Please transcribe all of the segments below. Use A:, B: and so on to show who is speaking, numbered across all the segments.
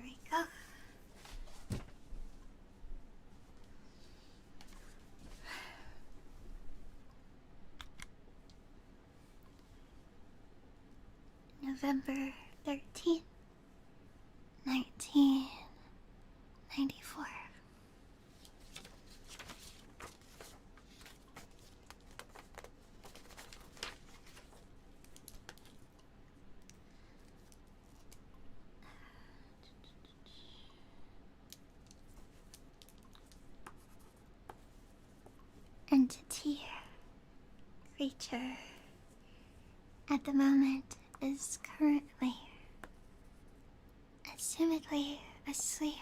A: we go. November 13th, 1994. Entity, creature, at the moment is currently, assumedly, asleep.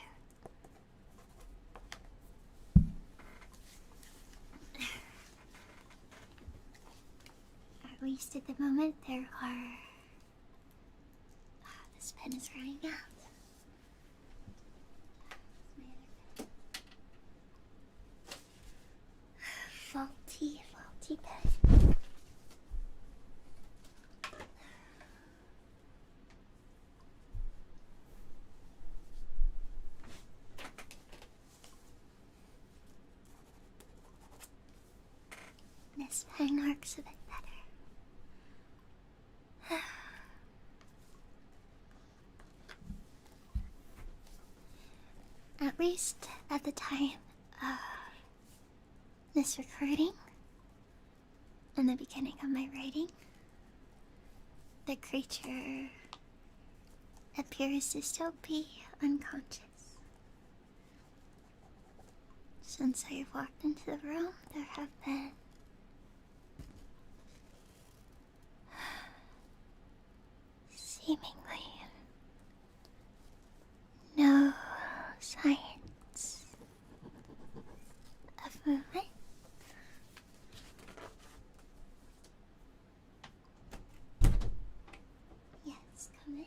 A: At least at the moment, there are... this pen is running out. Faulty pen. This pen works a bit better. At least at the time of this recording and the beginning of my writing, the creature appears to still be unconscious. Since I walked into the room, there have been seemingly no signs of movement. Yes, come in.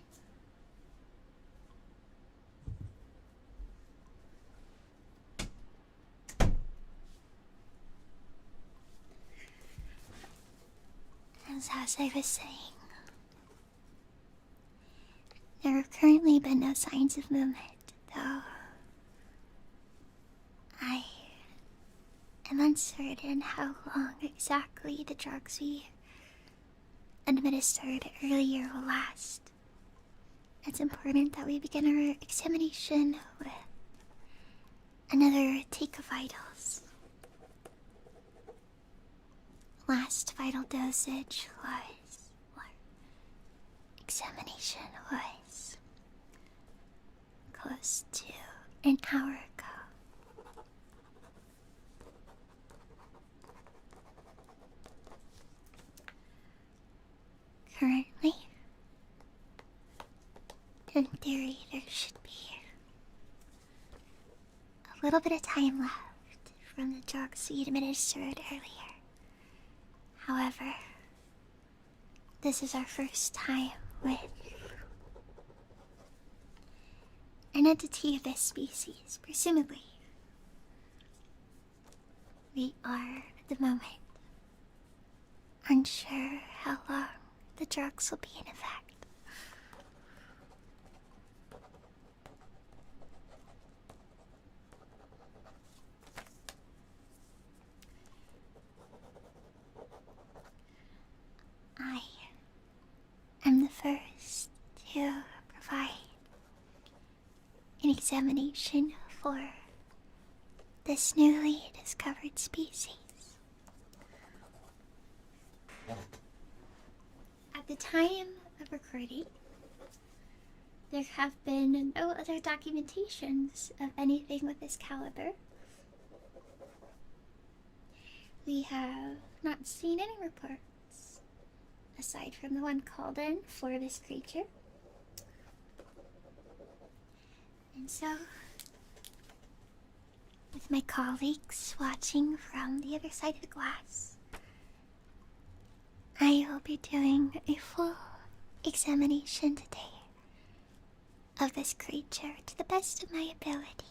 A: As I was saying, there have currently been no signs of movement, though I am uncertain how long exactly the drugs we administered earlier will last. It's important that we begin our examination with another take of vitals. Last vital dosage was, or examination was, close to an hour ago. Currently, in theory, there should be a little bit of time left from the drugs we administered earlier. However, this is our first time with an entity of this species, presumably. We are, at the moment, unsure how long the drugs will be in effect. I am the first to provide an examination for this newly discovered species. At the time of recording, there have been no other documentations of anything with this caliber. We have not seen any reports aside from the one called in for this creature. And so, with my colleagues watching from the other side of the glass, I will be doing a full examination today of this creature to the best of my ability.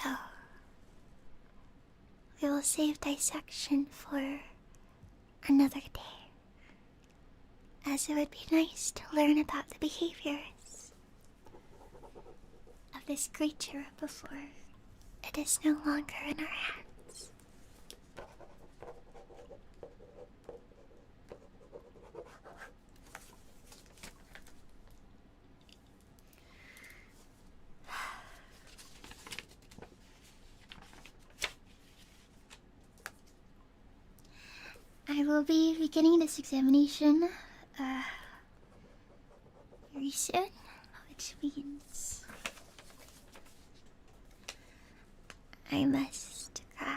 A: Though, we will save dissection for another day, as it would be nice to learn about the behaviors this creature before it is no longer in our hands. I will be beginning this examination very soon, which means I must grab.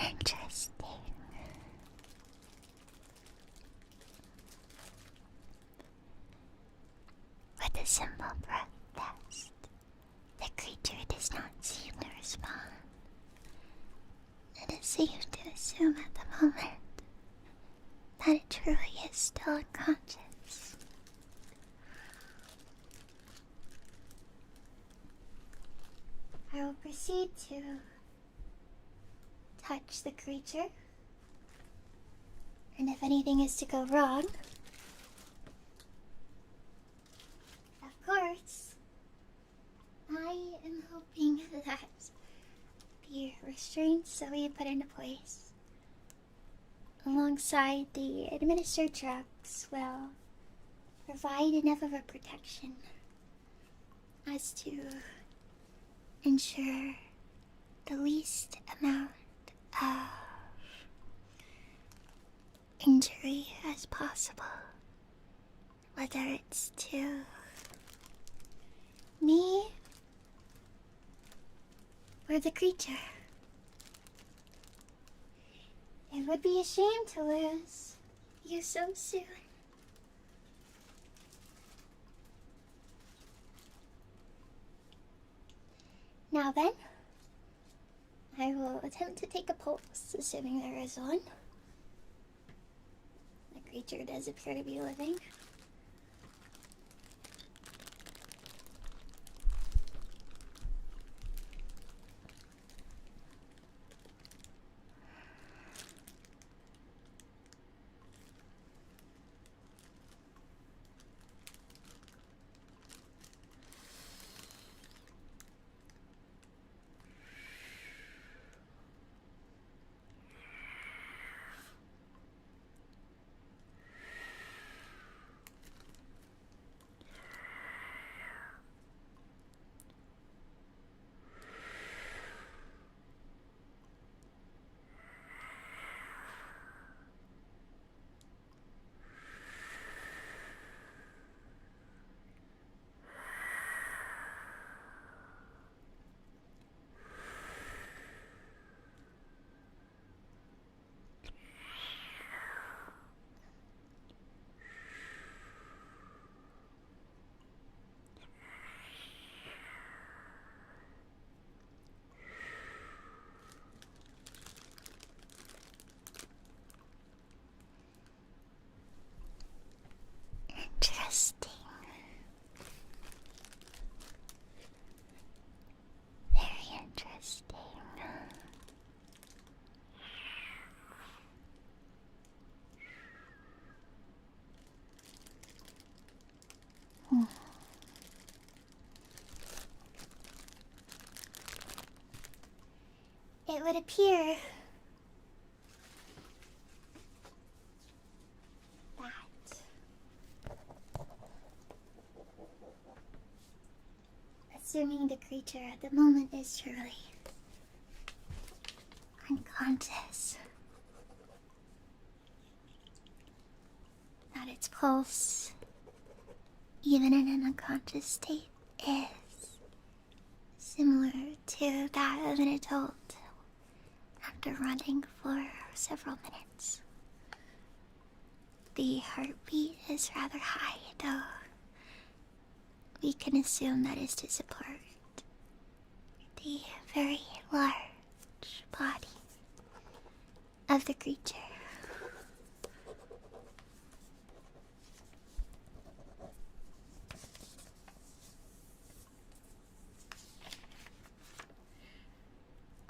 A: Interesting. With a simple breath test, the creature does not seem to respond. It is safe to assume at the moment that it truly is still unconscious. I will proceed to touch the creature, and if anything is to go wrong, of course, I am hoping that the restraints that we put into place alongside the administered drugs will provide enough of a protection as to ensure the least amount of injury as possible, whether it's to me or the creature. It would be a shame to lose you so soon. Now then, I will attempt to take a pulse, assuming there is one. The creature does appear to be living. Interesting. Very interesting. It would appear that assuming the creature at the moment is truly unconscious, that its pulse, even in an unconscious state, is similar to that of an adult after running for several minutes. The heartbeat is rather high, though we can assume that is to support the very large body of the creature.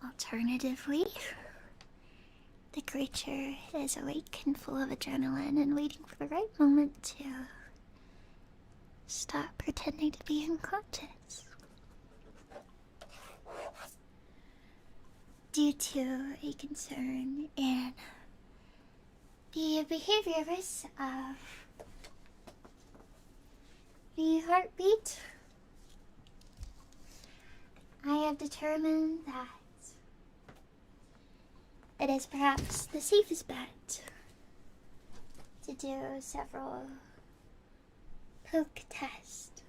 A: Alternatively, the creature is awake and full of adrenaline and waiting for the right moment to stop pretending to be unconscious. Due to a concern in the behaviors of the heartbeat, I have determined that it is perhaps the safest bet to do several poke tests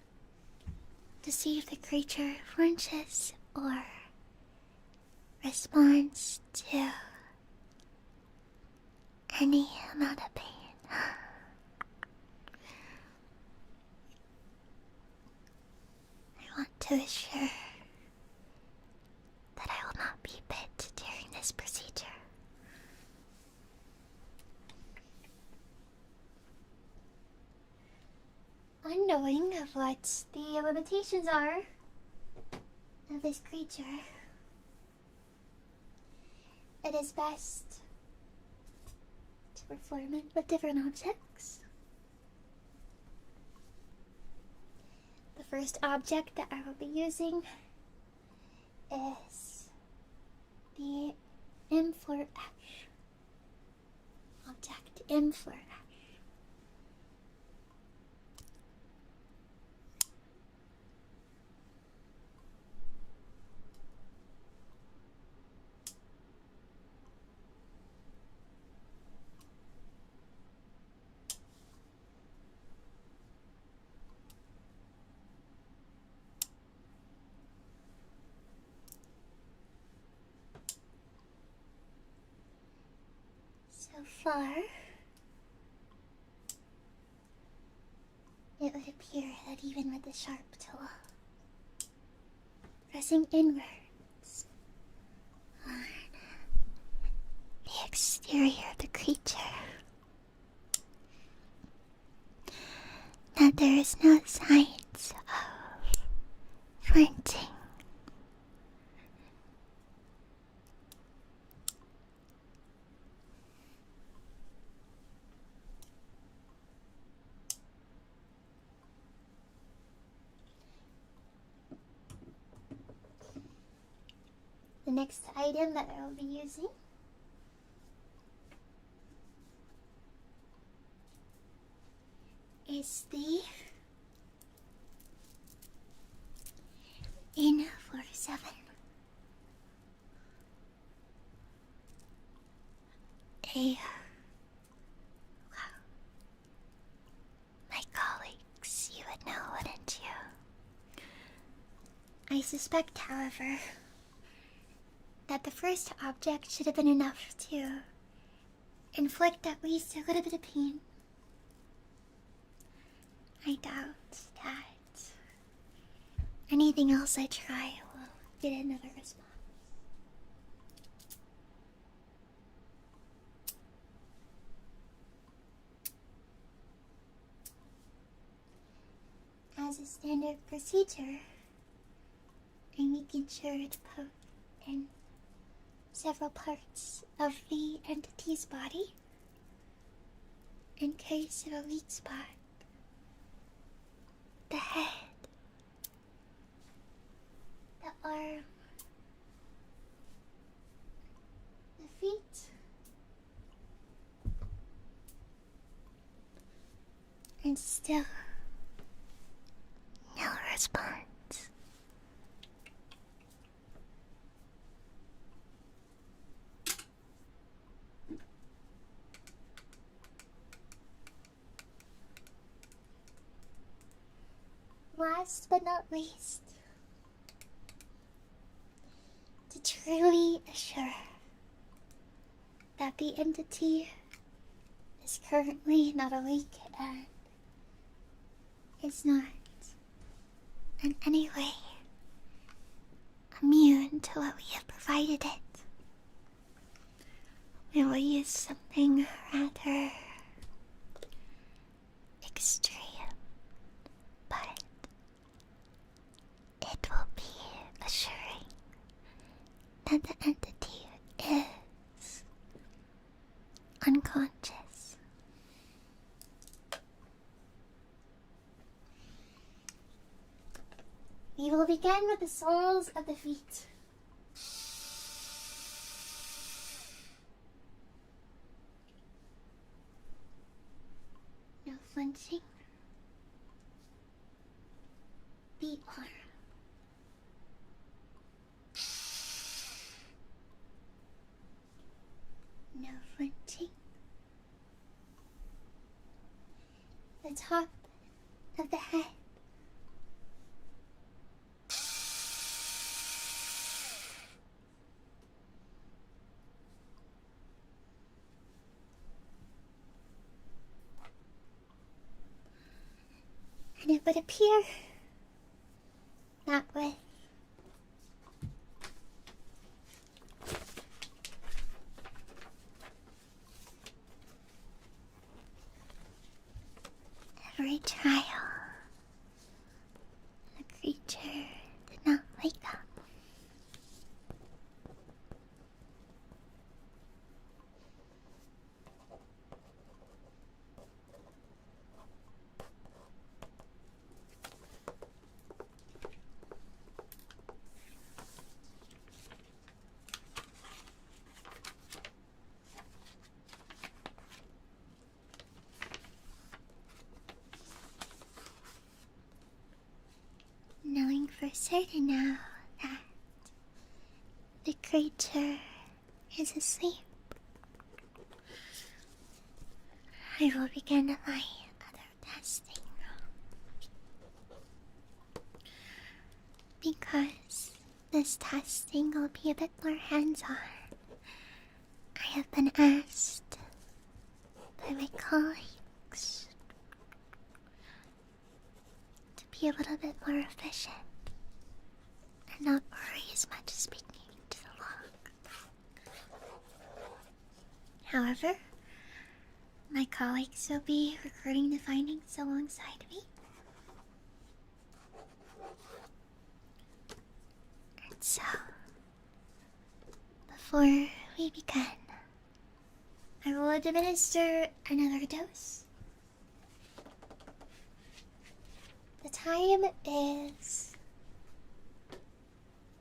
A: to see if the creature flinches or responds to any amount of pain. I want to assure that I will not be bit during this procedure. Unknowing of what the limitations are of this creature, it is best to perform it with different objects. The first object that I will be using is the M4 ash. Object M4 ash. So far, it would appear that even with the sharp tool pressing inwards on the exterior of the creature, that there is no signs of flinching. The next item that I will be using is the N47. Wow. My colleagues, you would know, wouldn't you? I suspect, however, that the first object should have been enough to inflict at least a little bit of pain. I doubt that anything else I try will get another response. As a standard procedure, I'm making sure to poke in several parts of the entity's body in case of a weak spot. The head, the arm, the feet, and still no response. Last but not least, to truly assure that the entity is currently not awake and is not in any way immune to what we have provided it. We will use something rather extreme, but it will be assuring that the entity is unconscious. We will begin with the soles of the feet. No flinching. The arm. No flinching. The top of the head. And it would appear that with every trial, the creature did not wake up. Knowing for certain now that the creature is asleep, I will begin my other testing. Because this testing will be a bit more hands-on, I have been asked by my colleagues to be a little bit more efficient and not worry as much as speaking to the log. However, my colleagues will be recording the findings alongside me. And so, before we begin, I will administer another dose. The time is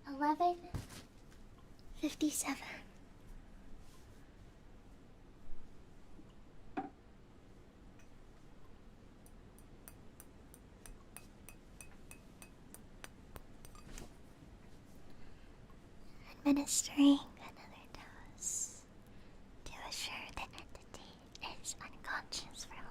A: 11:57. Administering another dose to assure the entity is unconscious for longer.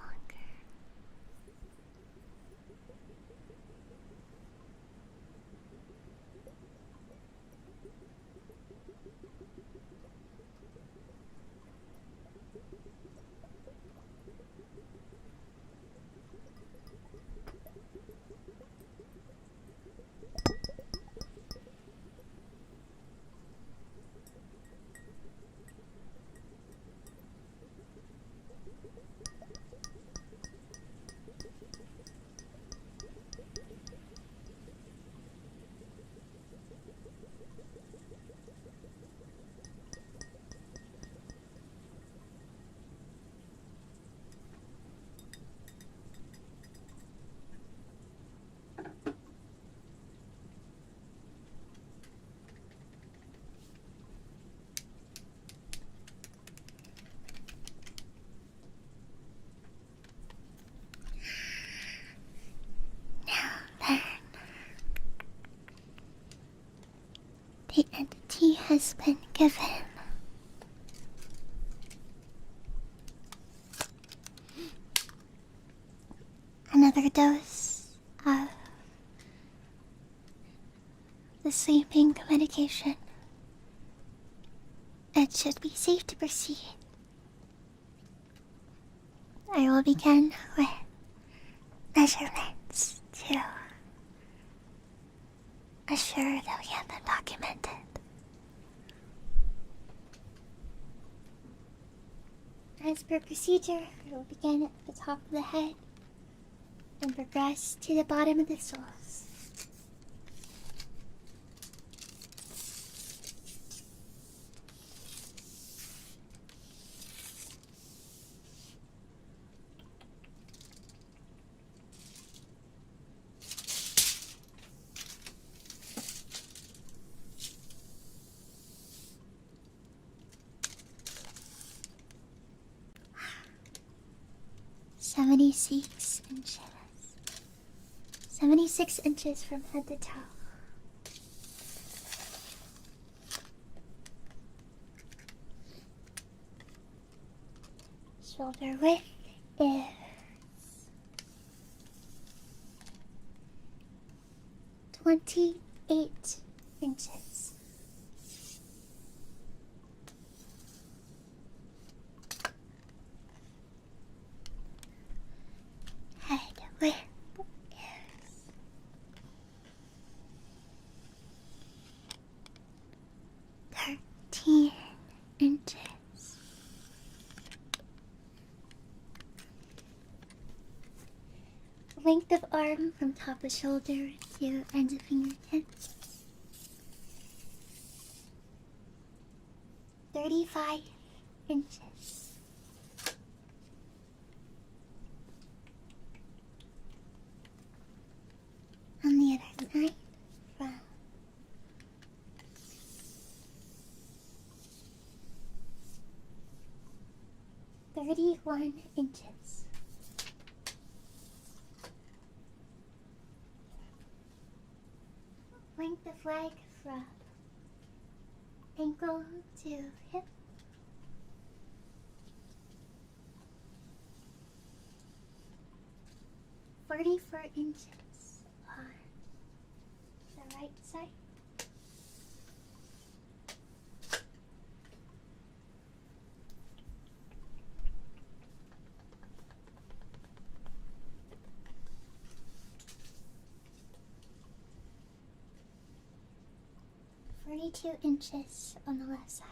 A: The entity has been given another dose of the sleeping medication. It should be safe to proceed. I will begin with measurements to assure that we have them documented. As per procedure, I will begin at the top of the head and progress to the bottom of the soles. "76 inches. 76 inches from head to toe. Shoulder width is 28 inches. Head width is 13 inches. Length of arm from top of shoulder to end of fingertips, 35 inches. On the other side, from 31 inches. Length of leg from ankle to hip, 44 inches on the right side. "42 inches on the left side.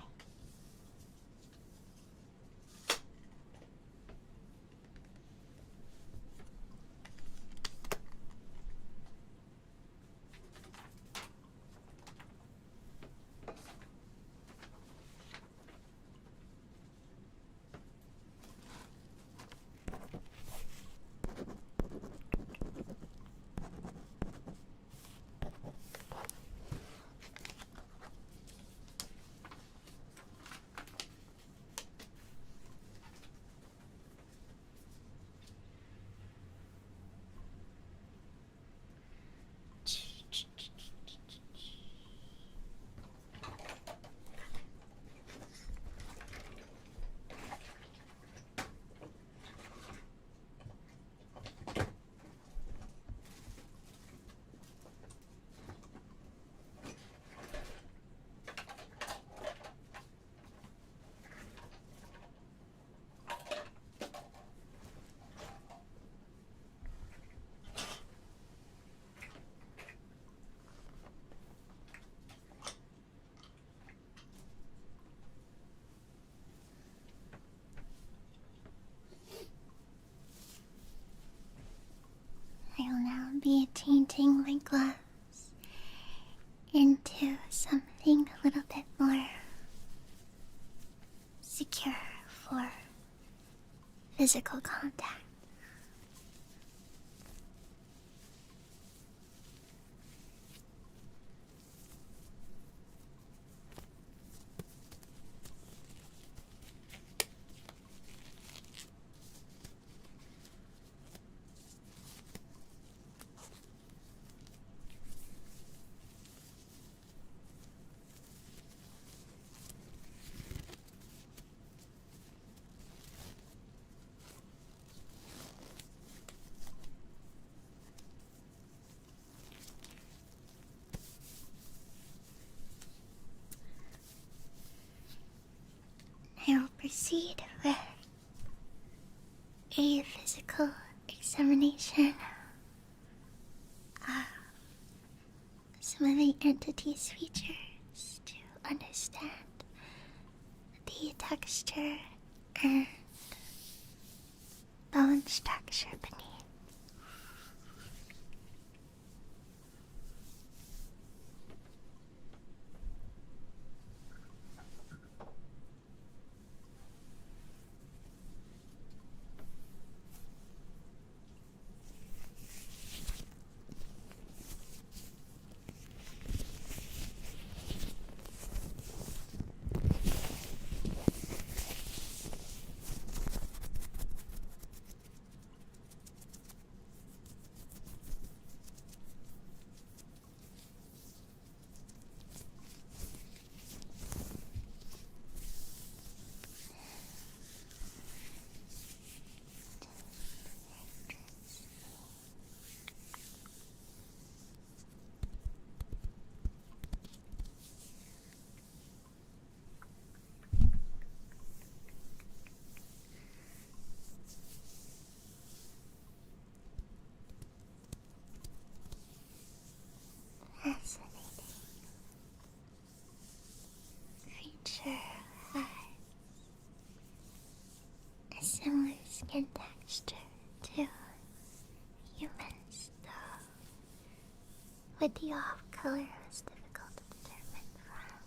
A: I will now be changing my gloves into something a little bit more secure for physical contact. I will proceed with a physical examination of some of the entity's features to understand the texture and bone structure beneath. Fascinating creature has a similar skin texture to humans, though with the off color it was difficult to determine from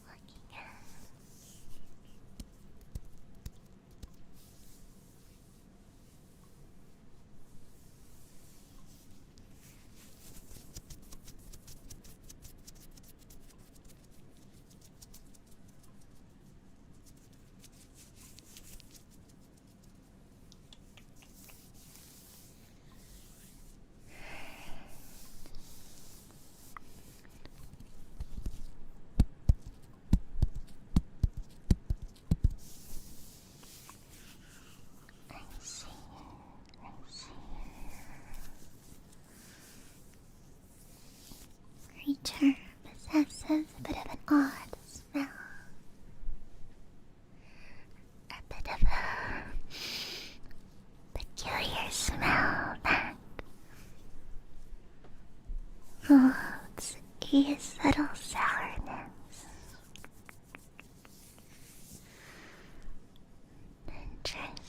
A: looking at. Creature possesses a bit of an odd smell. A bit of a peculiar smell that holds a subtle sourness. Interesting.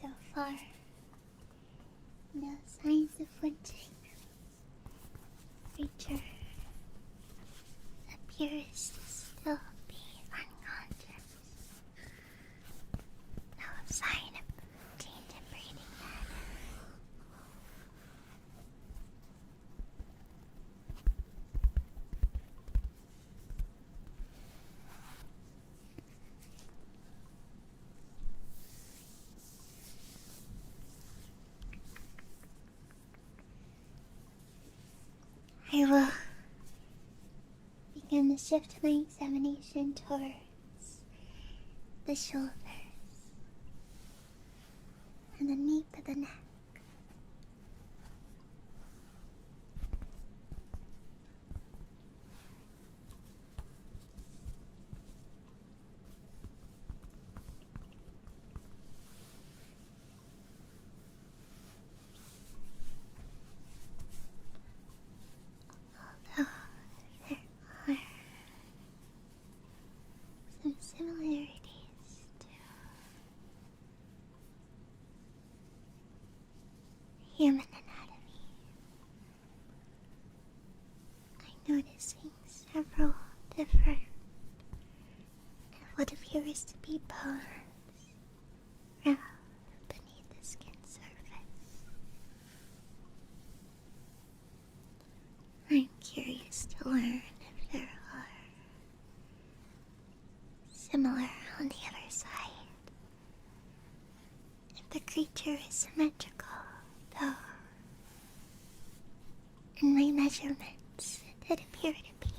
A: So far, no signs of flinching. Creature appears to still be unconscious. No sign of change in breathing pattern. I will begin to shift my examination towards the shoulders and the nape of the neck. Although there are some similarities to human anatomy, I'm noticing several different and what appears to be bones wrapped beneath the skin surface. I'm curious to learn if there are similar on the other side. If the creature is symmetrical, though in my measurements it did appear to be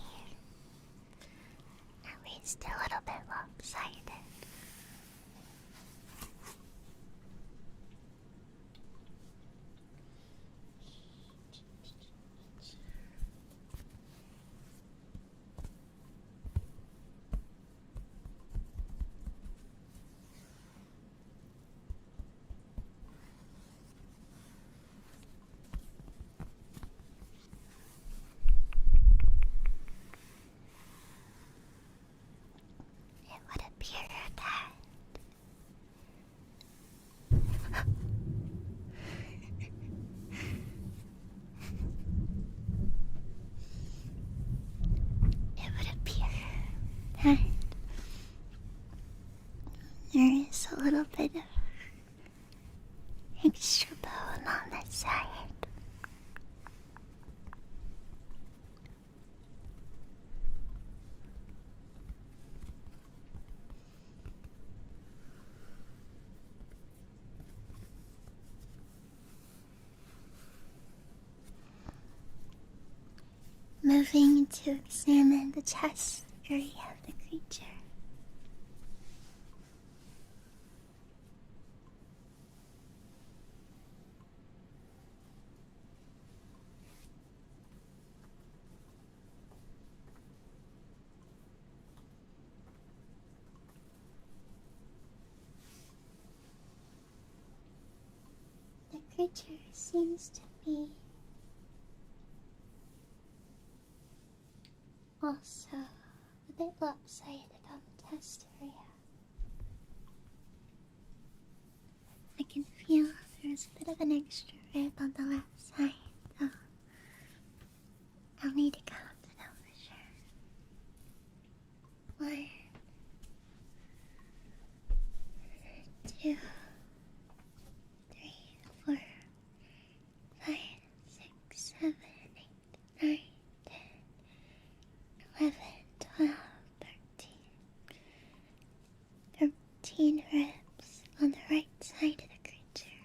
A: at least a little bit lopsided. It would appear that there is a little bit of extra bone on the side. Moving to examine the chest area of the creature. The creature seems to be also a bit lopsided on the chest area. I can feel there's a bit of an extra rib on the left side, though I'll need to count it out for sure. 1, 2, 3, 4, 5, 6, 7, 8, 9, 10, 11, 12, 13. 13 ribs on the right side of the creature.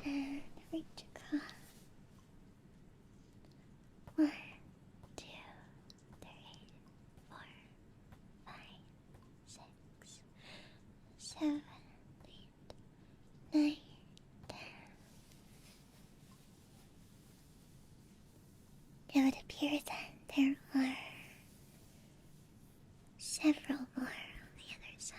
A: And reach across. 1, 2, 3, 4, 5, 6, 7, 8, 9, 10. It would appear that there are several more on the other side.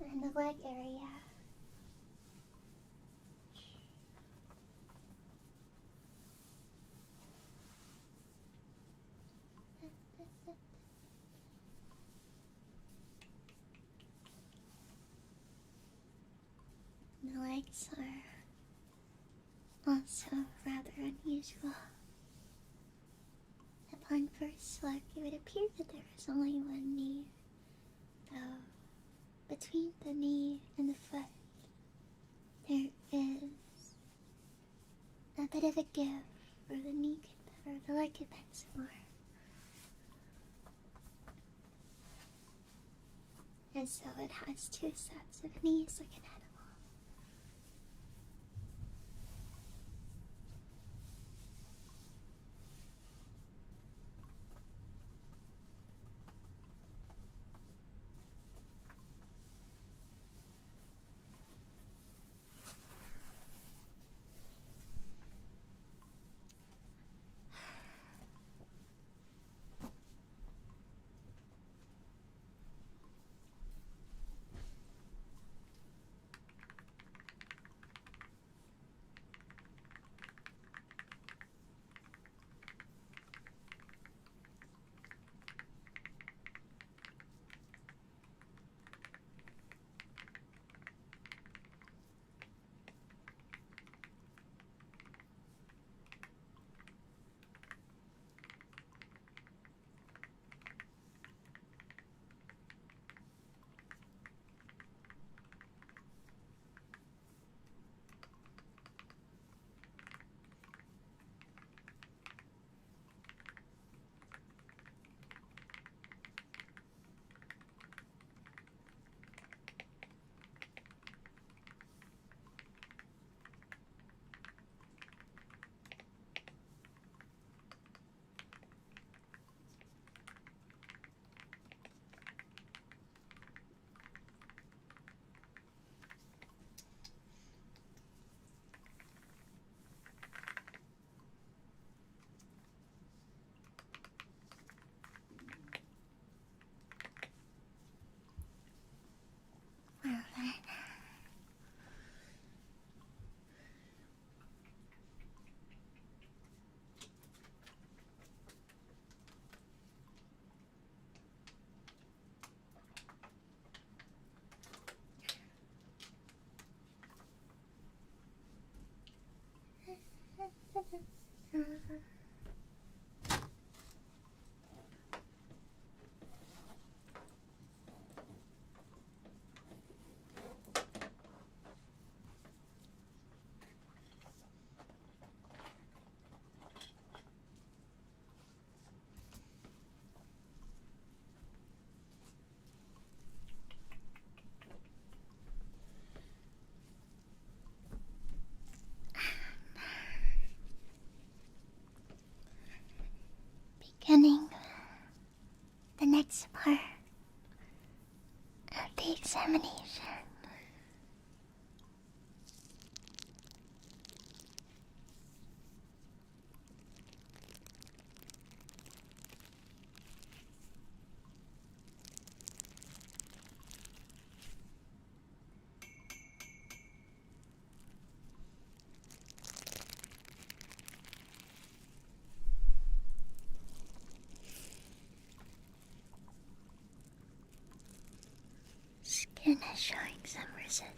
A: And the leg area. The legs are also rather unusual. Upon first look, it would appear that there is only one knee, though between the knee and the foot there is a bit of a give where the knee could, or the leg could bend some more. And so it has 2 sets of knees like an animal. Beginning the next part of the examination. Skin is showing some resistance.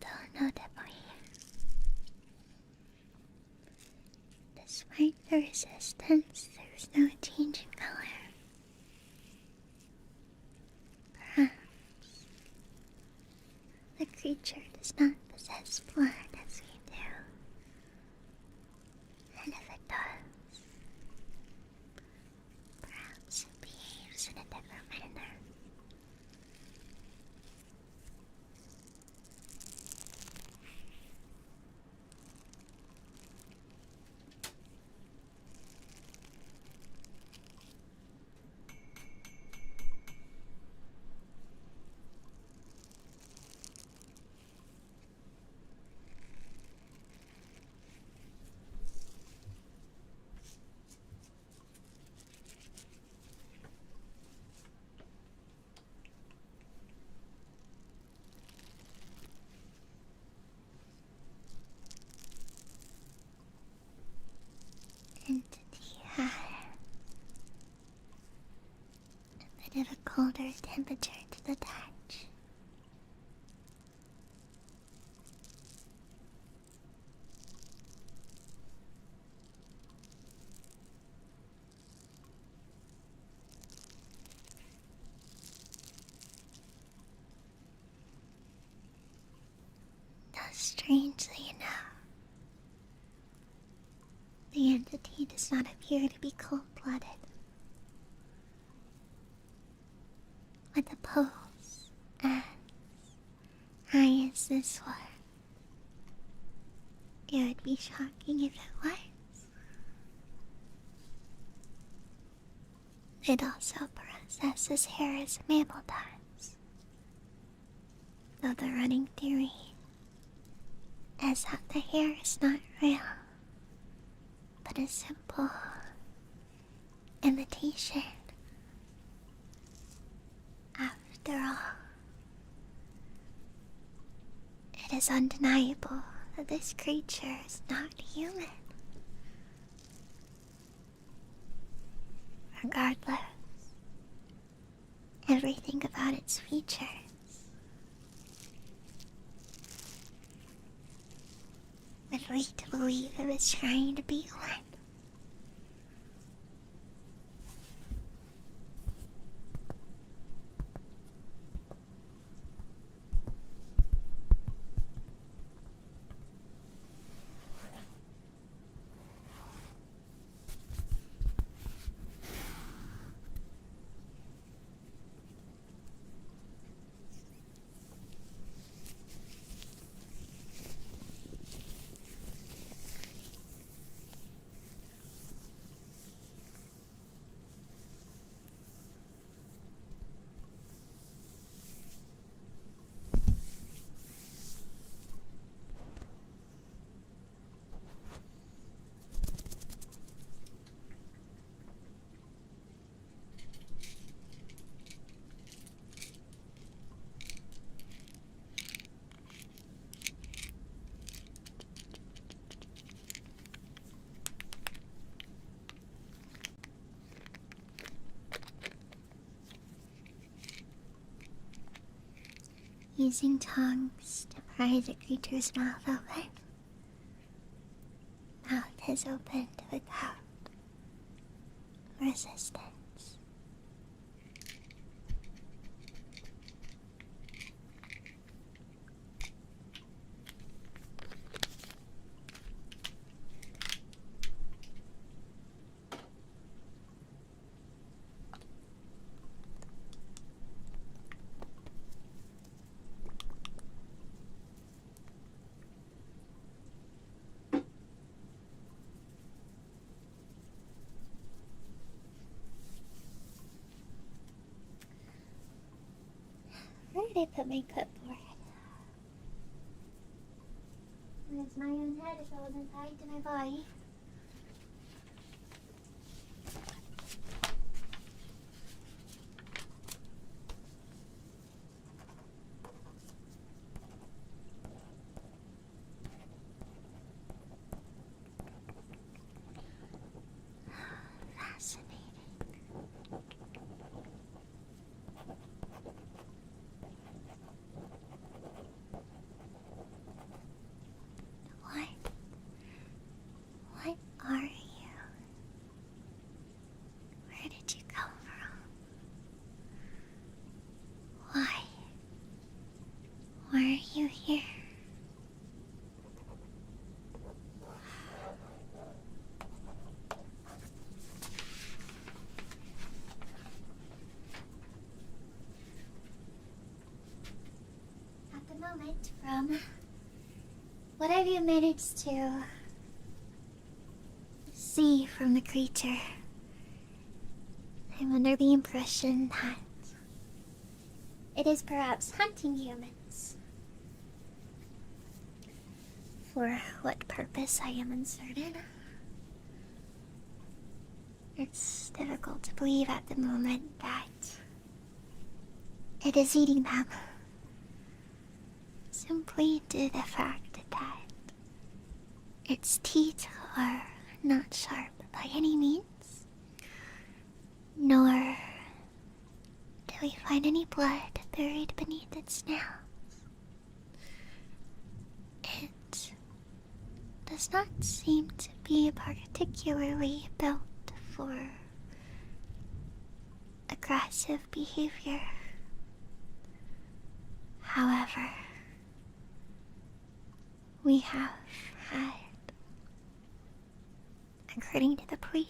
A: Dunno debris. Despite the resistance, there's no change in color. Perhaps the creature does not possess blood as we do. And if it does, perhaps it behaves in a different manner. Entity had a bit of a colder temperature to the touch. Now, strangely enough, the entity does not appear to be cold-blooded. With a pulse as high as this one, it would be shocking if it was. It also processes hair as a mammal does, though the running theory is that the hair is not real, but a simple imitation. After all, it is undeniable that this creature is not human. Regardless, everything about its features would lead to believe it was trying to be one. using tongues to pry the creature's mouth open. Mouth is opened without resistance. Where did I put my clipboard? It's my own head if it wasn't tied to my body. Fascinating. What are you? Where did you come from? Why? Why are you here? At the moment, from what have you managed to see from the creature, I'm under the impression that it is perhaps hunting humans. For what purpose, I am uncertain. It's difficult to believe at the moment that it is eating them, simply due to the fact that its teeth are not sharp by any means, nor do we find any blood buried beneath its nails. It does not seem to be particularly built for aggressive behavior. However, we have had, according to the police,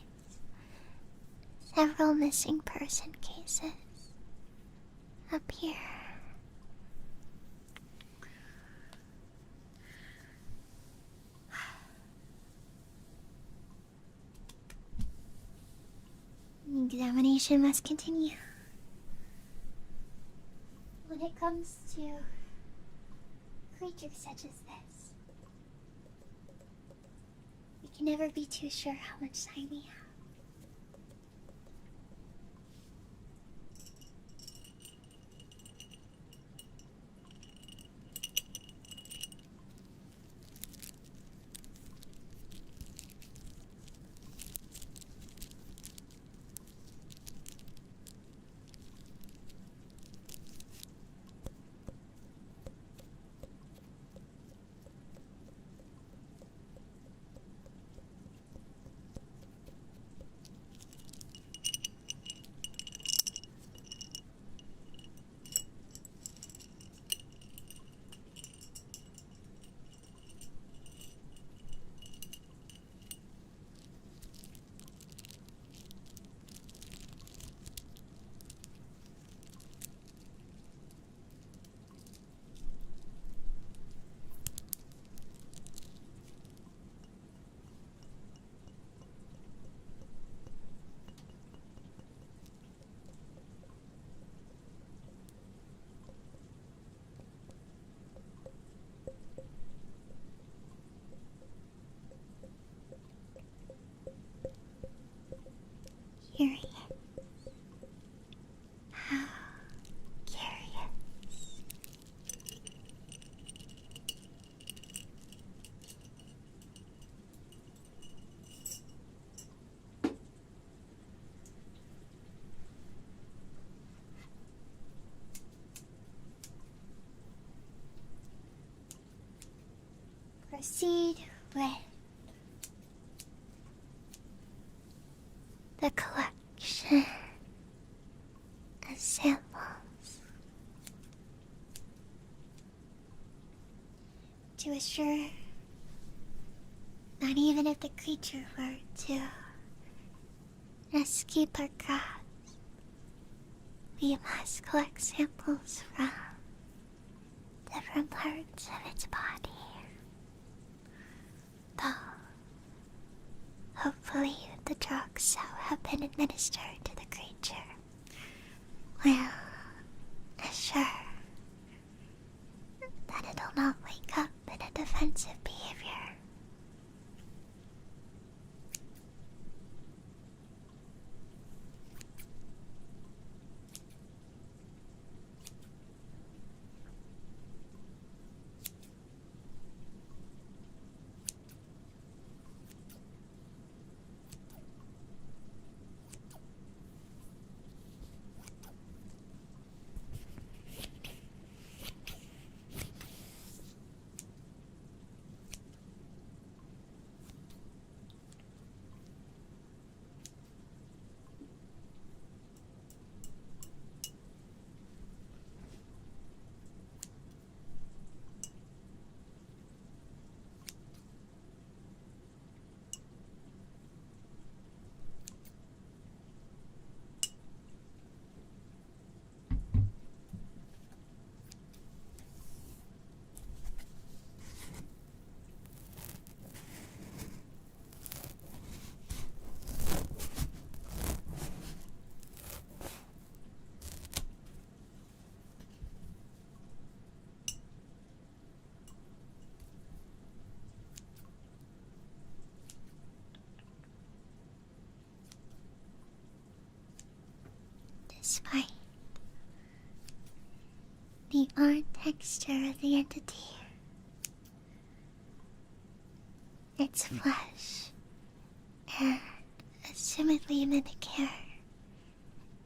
A: several missing person cases up here. The examination must continue. When it comes to creatures such as this, we can never be too sure how much time we have. proceed with the collection of samples to assure that even if the creature were to escape our grasp, we must collect samples from different parts of its body. Though, hopefully the drugs that have been administered to the creature will assure that it'll not wake up in a defensive behavior. Despite the odd texture of the entity, its flesh and assumedly mimic hair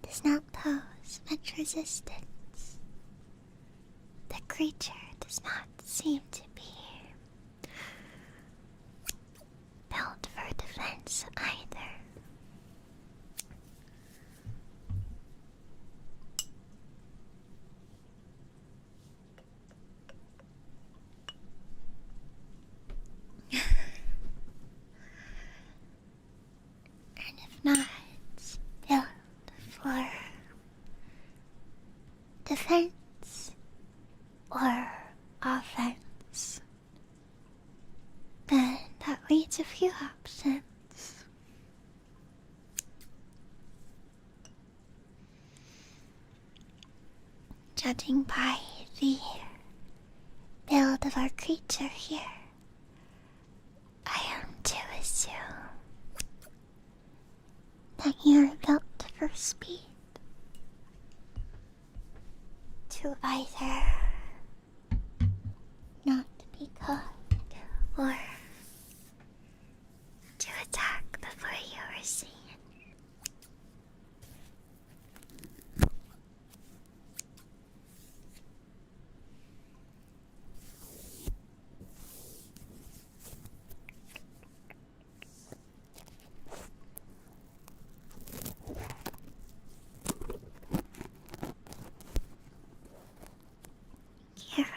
A: does not pose much resistance. The creature does not seem to be built for defense either. And if not built for defense or offense, then that leaves a few options. Judging by the build of our creature here, I am to assume that you're built for speed. To either not be caught or to attack before you are seen. Careful,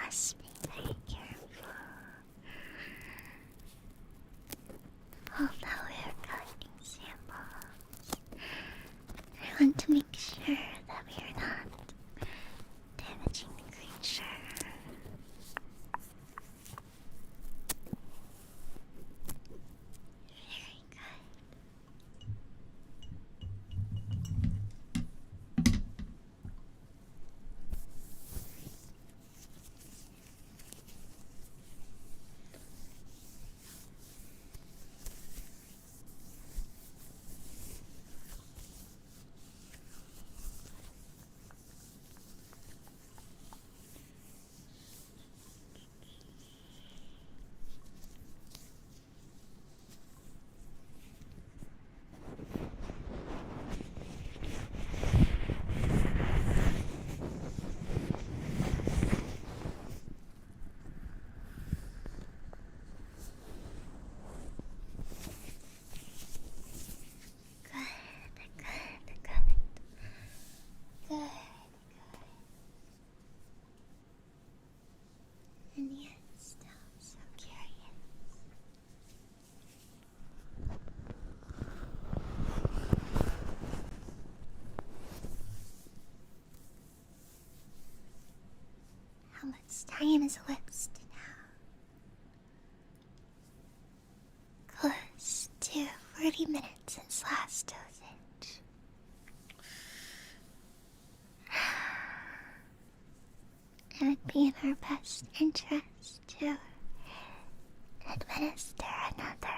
A: must be very careful. how much time has elapsed now? Close to 40 minutes since last dosage. It would be in our best interest to administer another.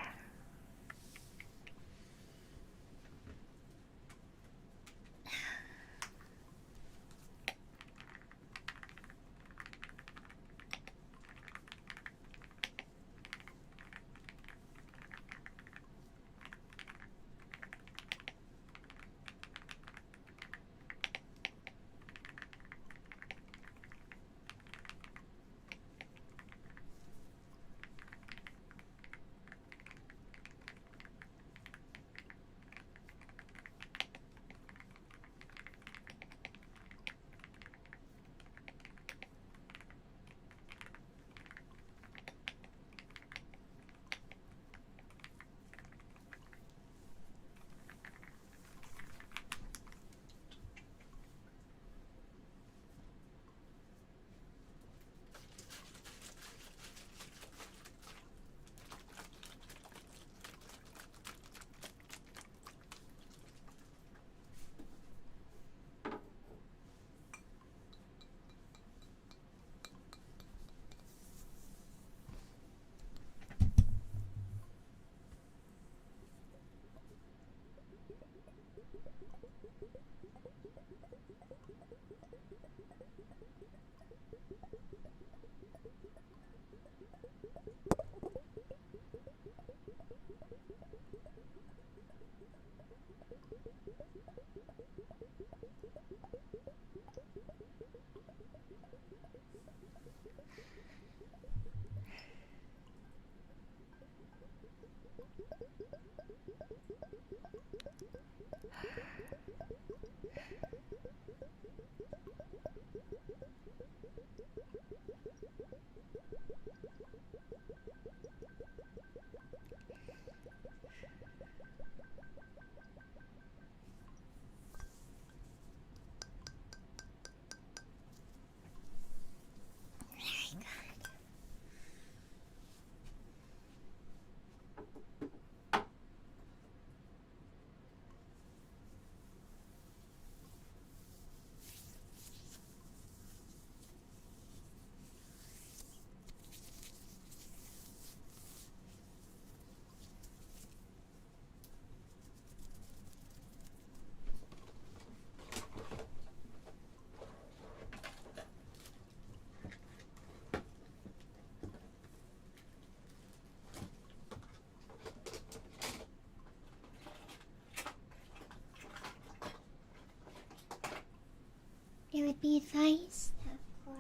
A: It would be advised that for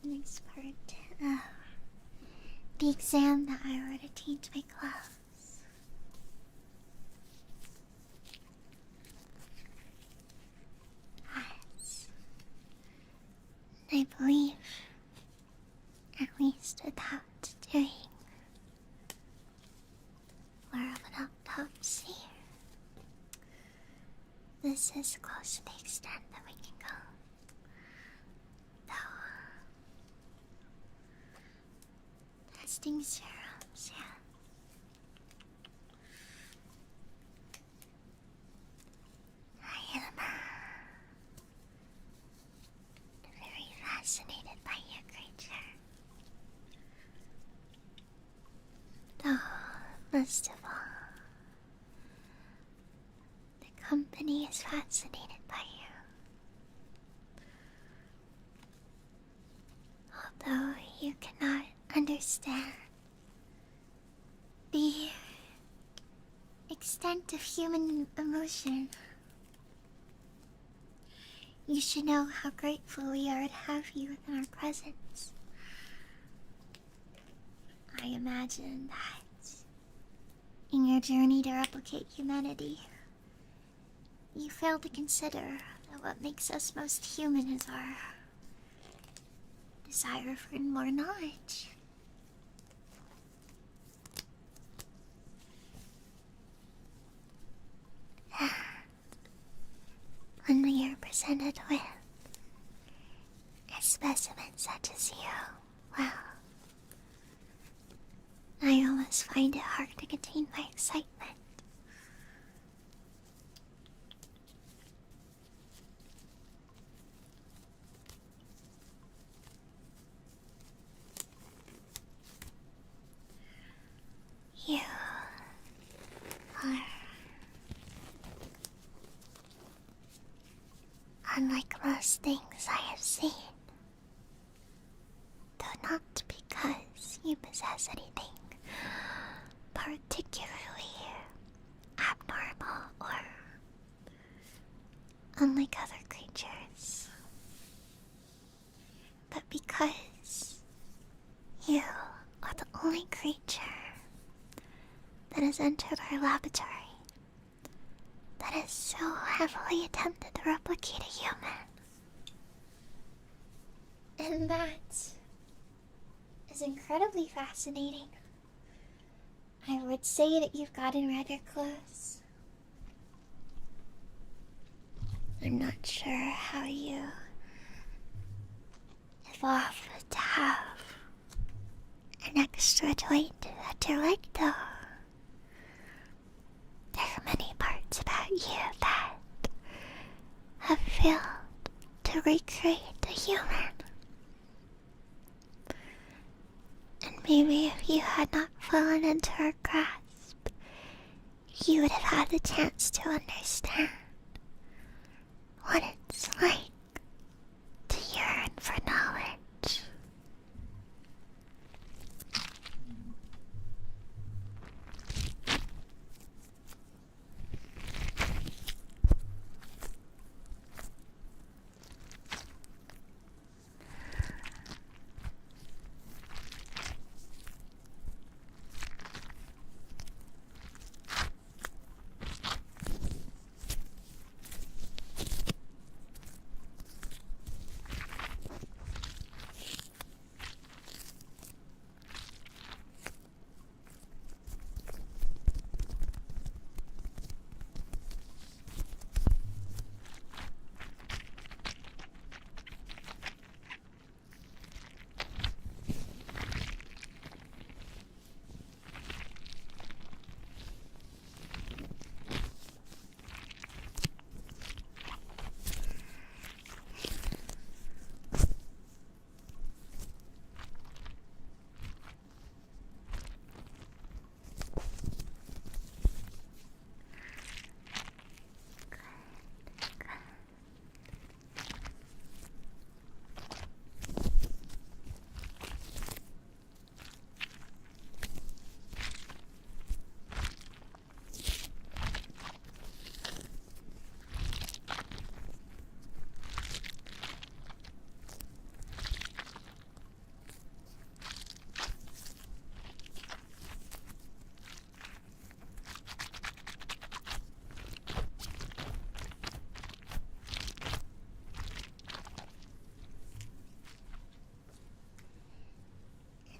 A: the next part of the exam that I were to change my gloves. As I believe, at least without doing more of an autopsy, this is close to the extent that we can go. Though, testing serums, yeah. I am very fascinated by your creature. Though, most of all, company is fascinated by you. Although you cannot understand the extent of human emotion, you should know how grateful we are to have you within our presence. I imagine that in your journey to replicate humanity, you fail to consider that what makes us most human is our desire for more knowledge. When we are presented with specimen such as you, well, I almost find it hard to contain my excitement. You are unlike most things I have seen, though not because you possess anything particularly abnormal or unlike other creatures, but because you are the only creature that has entered our laboratory that has so heavily attempted to replicate a human. And that is incredibly fascinating. I would say that you've gotten rather close. I'm not sure how you evolved to have an extra joint at your leg, though. There are many parts about you that have failed to recreate a human. And maybe if you had not fallen into her grasp, you would have had the chance to understand what it's like to yearn for knowledge.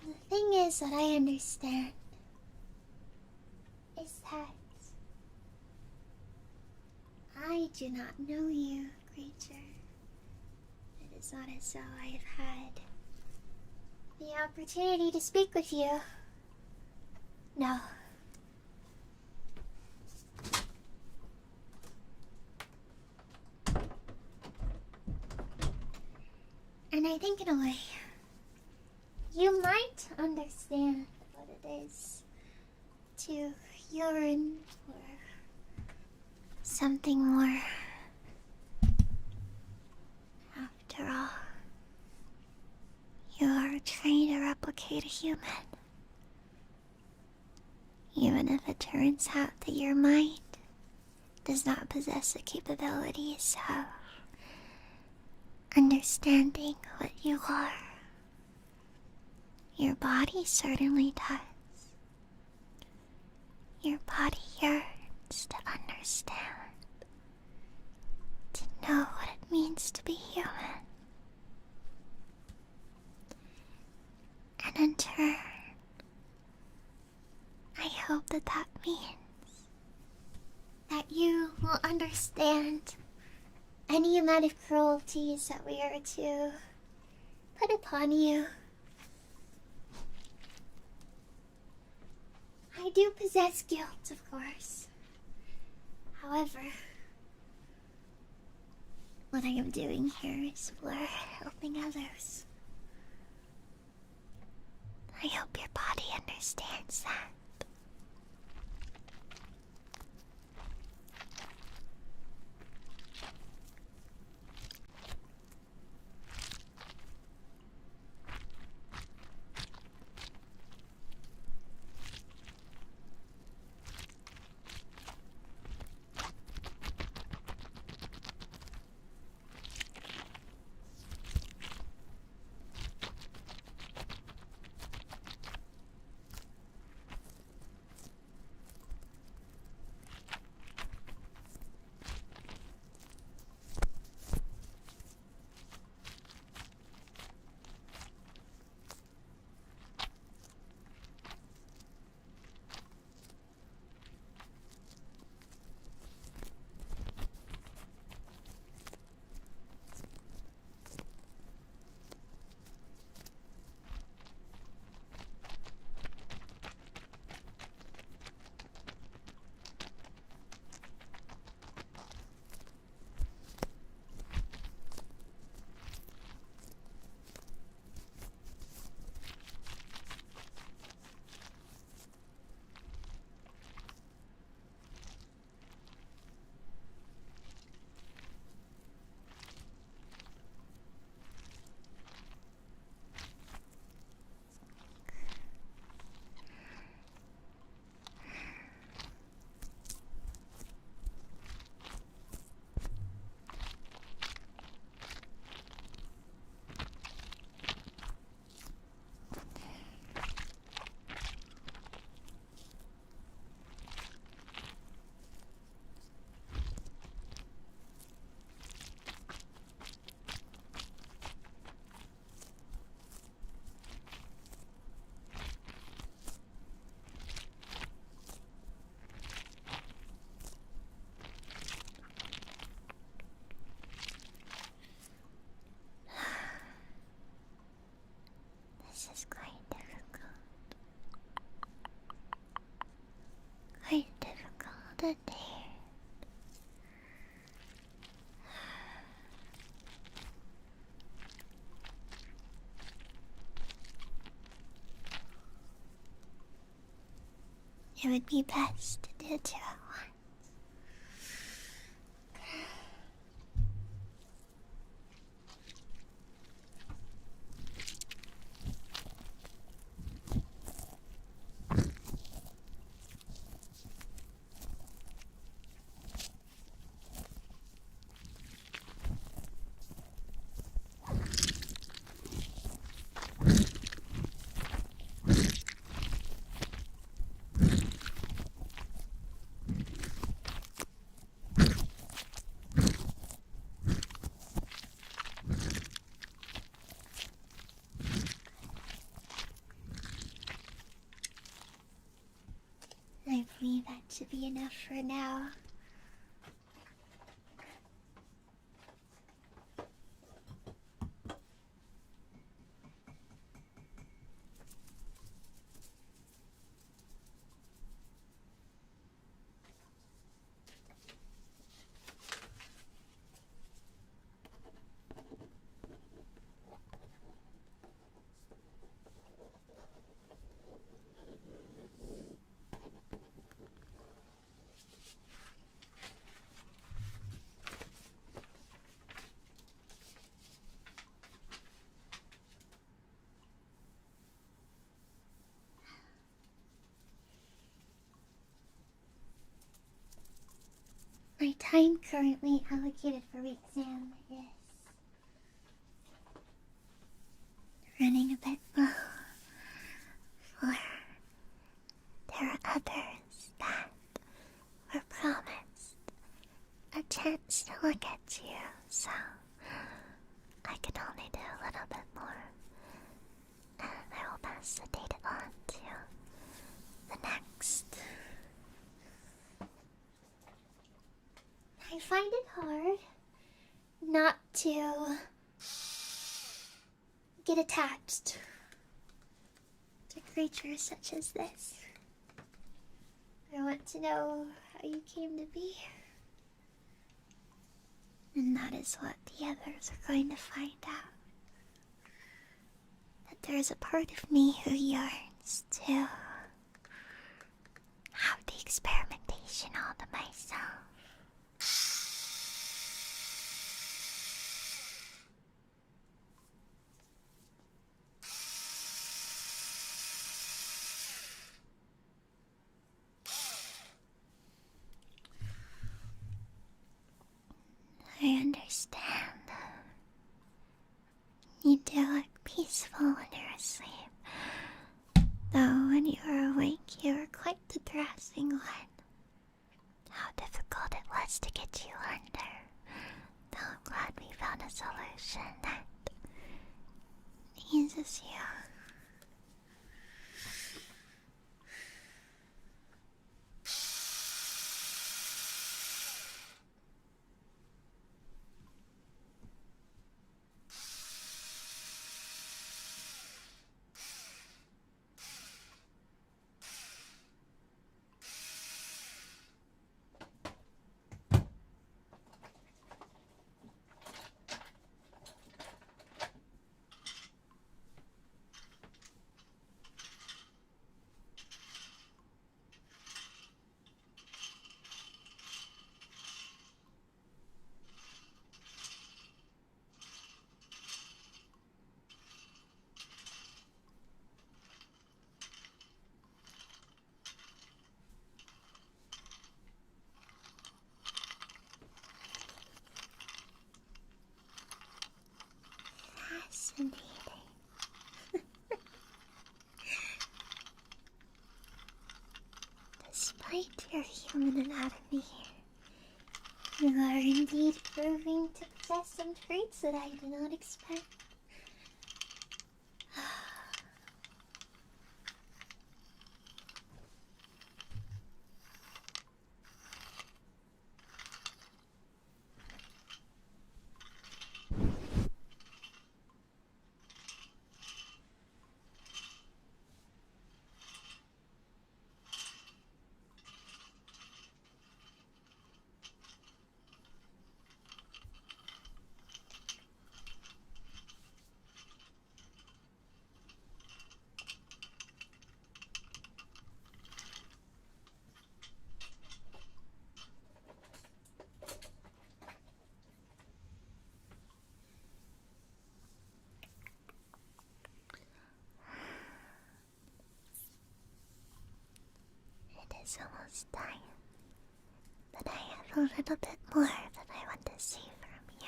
A: The thing is that I understand is that I do not know you, creature. It is not as though I have had the opportunity to speak with you. No. And I think in a way, you might understand what it is to yearn for something more. After all, you are trying to replicate a human. Even if it turns out that your mind does not possess the capabilities of understanding what you are, your body certainly does. Your body yearns to understand, to know what it means to be human. And in turn, I hope that that means that you will understand any amount of cruelties that we are to put upon you. I do possess guilt, of course. However, what I am doing here is for helping others. I hope your body understands that. This is quite difficult. Quite difficult indeed. It would be best to do two at once. I believe that should be enough for now. My time currently allocated for exam is running a bit low, for there are others that were promised a chance to look at you, so I can only do a little bit more, and I will pass the data on to the next. I find it hard not to get attached to creatures such as this. I want to know how you came to be. And that is what the others are going to find out. That there is a part of me who yearns to have the experimentation all to myself. I understand. You do look peaceful when you're asleep. Though when you were awake, you were quite the thrashing one. How difficult it was to get you under. Though I'm glad we found a solution that eases you. Fascinating. Despite your human anatomy, you are indeed proving to possess some traits that I did not expect. It is almost time, but I have a little bit more that I want to see from you.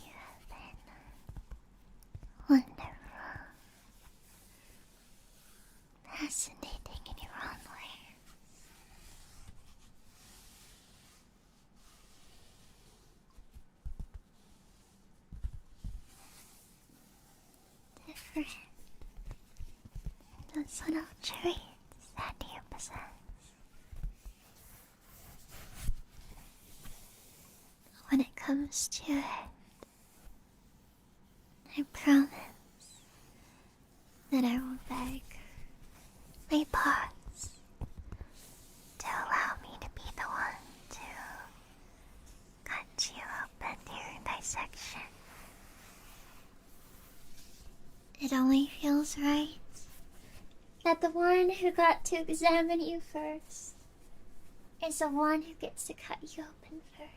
A: You have been wonderful, fascinating in your own way. Different. Those little traits that you possess. When it comes to it, I promise that I will beg my boss to allow me to be the one to cut you open during dissection. It only feels right that the one who got to examine you first is the one who gets to cut you open first.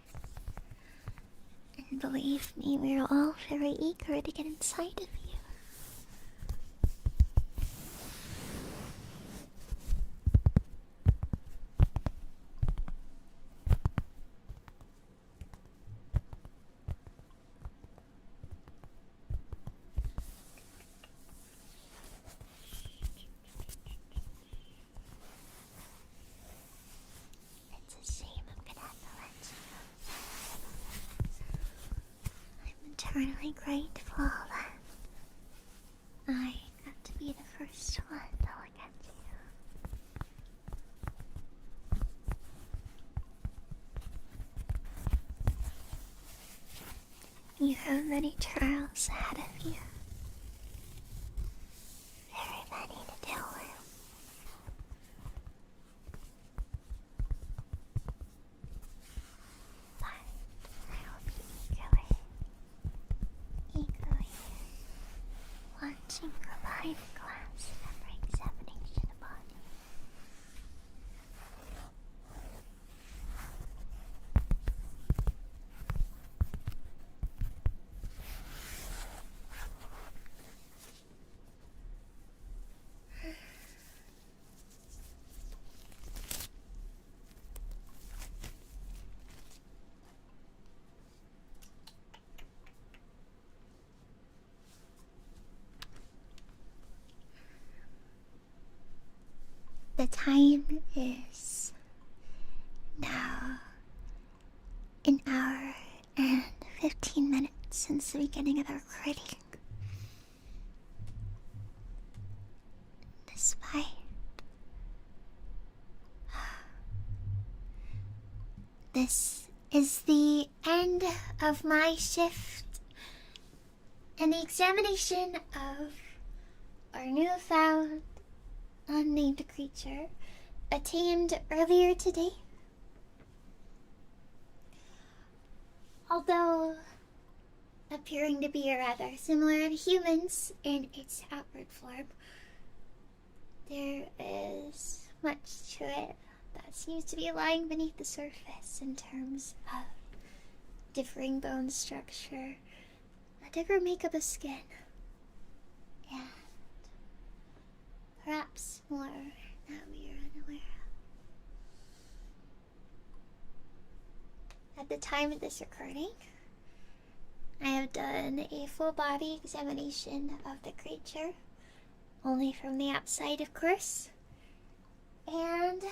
A: And believe me, we're all very eager to get inside of you. grateful that I got to be the first one to look at you. You have many trials ahead of you. Very many to deal with. But I will be eagerly watching from behind the glass every examination upon you. The time is now an hour and 15 minutes since the beginning of the recording. Despite this is the end of my shift and the examination of our newfound unnamed creature attained earlier today. Although appearing to be rather similar to humans in its outward form, there is much to it that seems to be lying beneath the surface in terms of differing bone structure, a different makeup of skin, and perhaps more that we are unaware of. At the time of this recording, I have done a full body examination of the creature, only from the outside, of course, and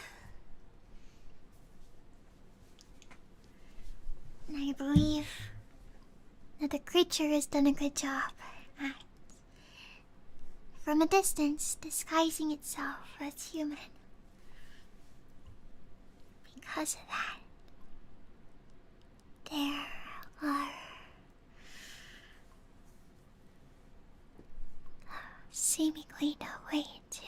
A: I believe that the creature has done a good job at, from a distance, disguising itself as human. Because of that, there are seemingly no way to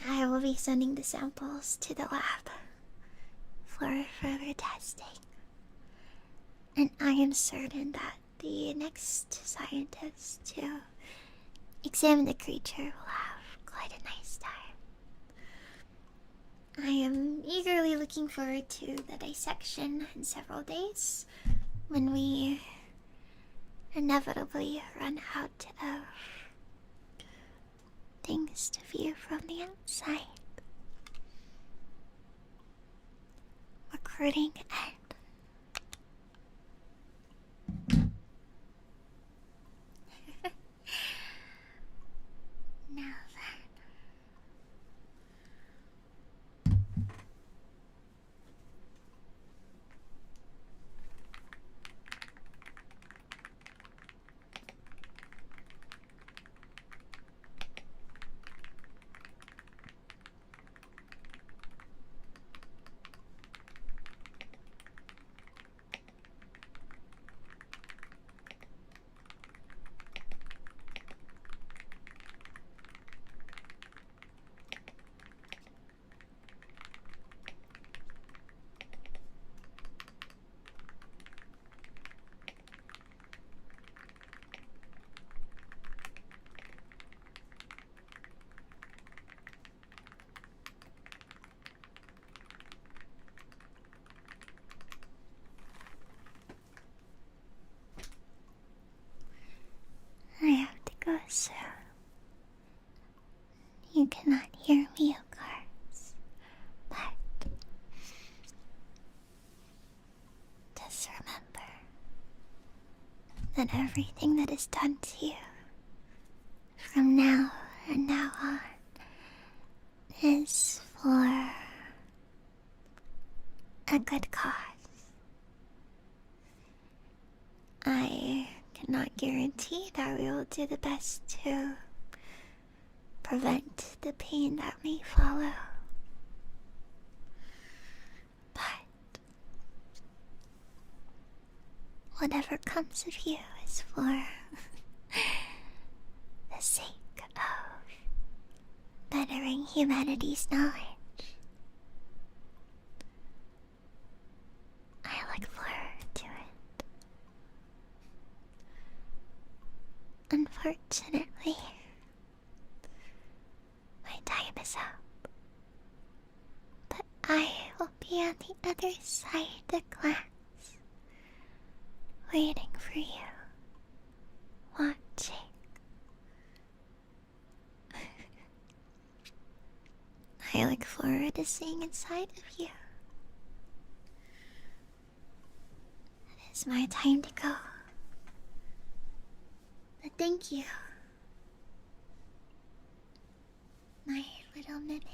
A: I will be sending the samples to the lab for further testing. And I am certain that the next scientist to examine the creature will have quite a nice time. I am eagerly looking forward to the dissection in several days, when we inevitably run out of things to view from the outside. Recording end. Now then. I have to go soon. You cannot hear me, of course, but just remember that everything that is done to you from now and now on is for a good cause. I cannot guarantee that we will do the best to prevent the pain that may follow. But whatever comes of you is for the sake of bettering humanity's knowledge. I look forward to it. Unfortunately, my time is up. But I will be on the other side of the glass, waiting for you, watching. I look forward to seeing inside of you. It is my time to go. But thank you, my little mimic.